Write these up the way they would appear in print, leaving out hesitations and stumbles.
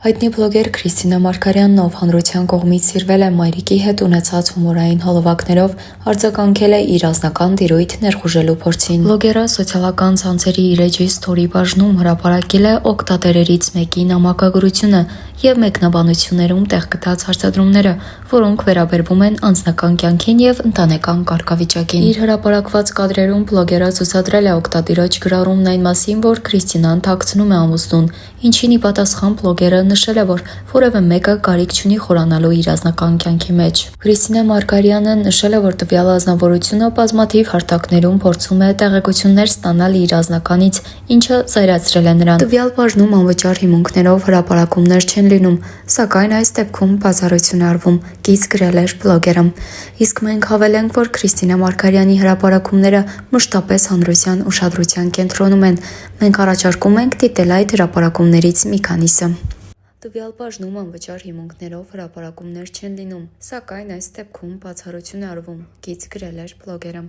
Հայտնի բլոգեր Քրիստինա Մարգարյանն, ով հանրության կողմից սիրվել է մայրիկի հետ ունեցած հումորային հոլովակներով, արձագանքել է իր անձնական տիրույթ ներխուժելու փորձին։ Բլոգերը սոցիալական ցանցերի իր էջի սթորի բաժնում հրապարակել է օգտատերերից մեկի նամակագրությունը և մեկնաբանություններում տեղ գտած հարցադրումները, որոնք վերաբերվում են անձնական կյանքին և ընտանեկան կարգավիճակին։ Իր հրապարակված կադրերում բլոգերը ցուցադրել է օգտատիրոջ գրառումն այն մասին, որ Քրիստինան թաքցնում է ամուսնուն, ինչին ի պատասխան բլոգերը նշել է, որ որևէ մեկը կարիք չունի խորանալու իր անձնական կյանքի մեջ։ Քրիստինա Մարգարյանը նշել է, որ տվյալ անձնավորությունը բազմաթիվ հարթակներում փորձում է տեղեկություններ ստանալ իր անձնականից, ինչը զայրացրել է նրան։ Տվյալ բաժնում անվճար հիմունքներով հրապարակումներ չեն լինում, սակայն այս դեպքում բացառություն է արվում, կից գրել էր բլոգերը։ Իսկ մենք հավելենք, որ Քրիստինա Մարգարյանի հրապարակումները մշտապես հանրության ուշադրության կենտրոնում են։ Մենք առաջարկում ենք դիտել այդ հրապարակումներից մի քանիսը։ Տվյալ բաժնում անվճար հիմունքներով հրապարակումներ չեն լինում, սակայն այս դեպքում բացառություն է արվում, կից գրել էր բլոգերը։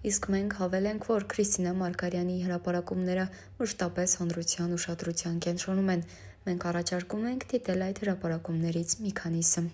Իսկ մենք հավելենք, որ Քրիստինա Մարգարյանի հրապարակումները մշտապես հանրության ուշադրության կենտրոնում են։ Մենք առաջարկում ենք դիտել այդ հրապարակումներից մի քանիսը։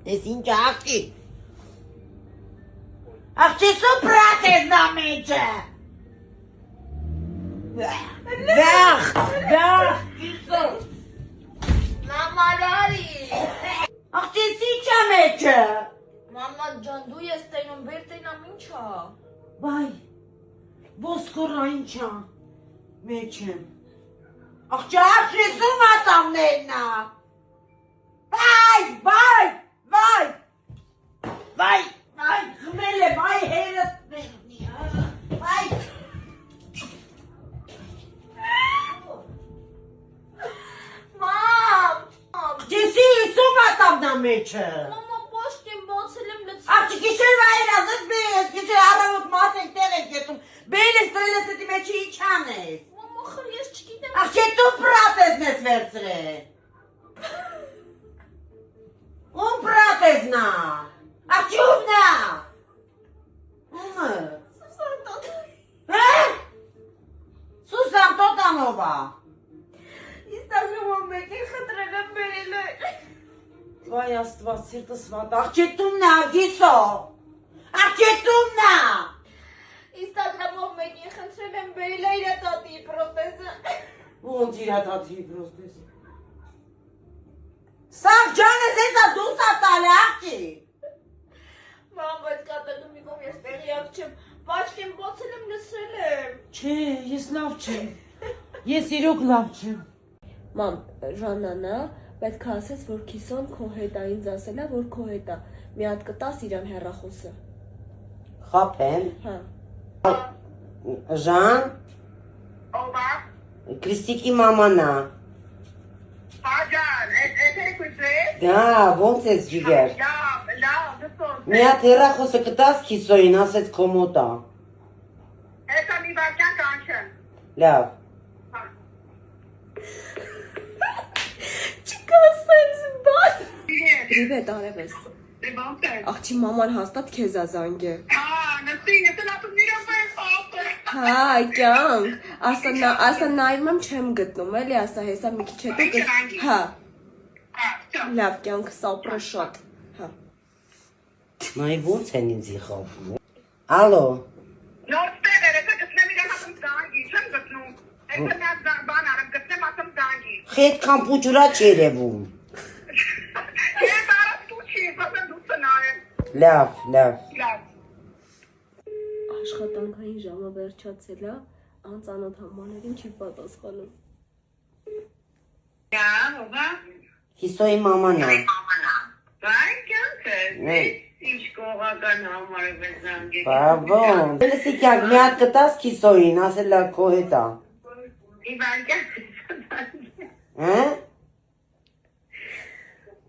Դες ինչ աղջի, աղջի սուպրատ ես նա մեջը, վեղ, կիսո, Մամալարի, աղջի սիչա մեջը, մամա ջան դու ես տենում, բեր տենամ ինչա, վայ, ոսկորա ինչա, մեջը, աղջի աղջի սում ատամներնա, վայ, խմել է, վայ հերըտ մեղնի, վայ, մամ, ջեսի սում ատամնա մեջը, մամա պաշտ եմ բացել եմ լծել, աղջի գիշեր վայր ազես բես, գիշեր առավոտ մատ ենք տեղ ենք ետում, բել ես տրել ես էտի մեջի իչան ես, մամա խր ես չգիտեմ, աղջի դու պրատ ես նես վերցրե, ում պրատ ես նա, աղջի ում նա, ումը, Սուսան տոտանովա, Instagram-ով մեկին խտրել եմ բերել է, վայ աստված սիրտս վատ, աղջի տում նա, գիսո, աղջի տում նա, Instagram-ով մեկին խտրել եմ բերել է իր տատի պրոթեզը, ոնց իրատացի պրոստեսը, Սաղ ջանես եսա դուսա տալի աղջի, մամ բայց կատակը մի կոմ ես տեղյակ չեմ, պաշտ եմ բացել եմ լսել եմ, չէ, ես լավ չեմ, ես իրոք լավ չեմ, Մամ, Ժաննանա, պետք է ասես, որ քիսոն քո հետ է, ինձ ասել է, որ քո հետ է, մի հատ կտաս իրան հեռախոսը, խապեմ, հա, Ժան, Oba, Քրիստիկի մամանա, Hajan, ete kutre? Da, ոնց ես ջիգեր։ Love, Կսոս։ Մի հատ հեռախոսը կտաս քիսոյին, ասեց քո մոտ ա։ Հեսա մի վարքյան կանչեմ։ Լավ։ Չկա սենց բան։ Ես, Պրիվետ արևես։ դե ոնց է։ Աղջի մաման հաստատ քեզ ա զանգե։ Նստի, ես էլ ատում իրան պես ապը։ Հա, կյանք։ Ասա նայում եմ չեմ գտնում, էլի, ասա հեսա մի քիչ հետո հա։ Լավ, կյանք սապրը շատ։ Հա։ Մայ ոնց են ինձի խափում։ Ալո։ Նոր տեղ էր, ես գտնեմ իրան ատում զանգի, չեմ գտնում։ Ես մի բան արեմ, գտնեմ ատում զանգի։ Խետքան փուջուրա չերևում։ Ես արած դու չի, ասեմ դու ծնայեմ։ Լավ, լավ։ Լավ։ Աշխատանքային ժամը վերջացել է, անծանոթ համաներին չի պատասխանում։ Դա, ո՞վ է։ Քիսոյի մաման ա։ Բայց կյանք է։ Né. Ինչ կողական համար է պես զանգի։ Բաբո։ Լսիկյակ մի հատ կտաս քիսոյին, ասել ա քո հետ ա։ Ի վարկյան։ Հա։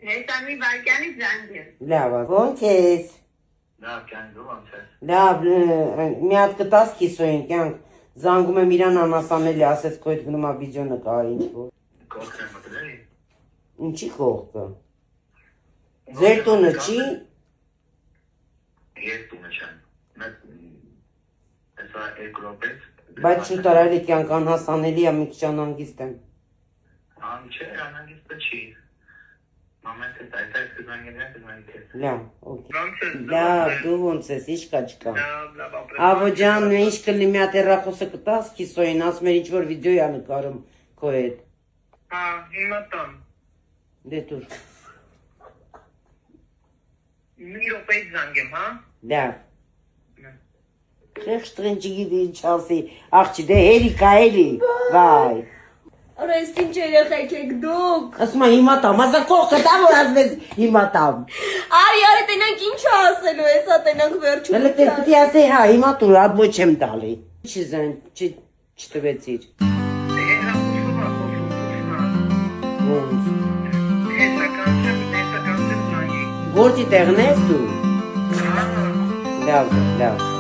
Հեսա մի վարկյանի զանգի։ Լավ, ոնց ես։ Լավ, կյանք դու ոնց ես։ Լավ, մի հատ կտաս քիսոյին, կյանք զանգում եմ իրան անասանելի, ասեց քո հետ գնում ա վիդեո նկարի ինչ-որ։ Կողք եմ մտել էլի։ Ինչի կողքը։ Ձեր տունը չի։ Ես տունը չեմ։ Մեծ հեսա երկու րոպեից։ Բայց շուտ արարի կյանք անհասանելի ա, մի քիչ անհանգիստ եմ։ Չէ, անհանգիստը չի։ Մամեն թե այդպես կզանգեն, կզանգեն։ Լավ, օքեյ։ Ոնց ես։ Լավ, դու ոնց ես, ինչ կա չկա։ Լավ, ապրես։ Աբո ջան, ինչ կլինի մի հատ հեռախոսը կտաս քիսոյին, ասում էր ինչ-որ վիդեո ա նկարում քո հետ։ Հա, հիմա տան։ Դե դուր։ Մի րոպեից զանգեմ, հա։ Լավ։ Խեղճ տրենջի գիտի ինչ ասի, աղջի, դե հերիքա էլի, վայ։ Արա ես ինչ երեխեք եք դուք։ Ասում ա հիմա տամ, ասա կողքը տամ, որ ասվեց հիմա տամ։ Արի, տենանք ինչ ասելու, հեսա տենանք վերջում։ Հələ պետք է ասեի, հա, հիմա տուր, աբո չեմ տալի։ Չի զեն, չտվեցիր։ Հեսա խոսում ա։ Ոնց։ Հեսա կանչեմ զանգի։ Գործի տեղն ես դու։ Հա։ Լավ, լավ։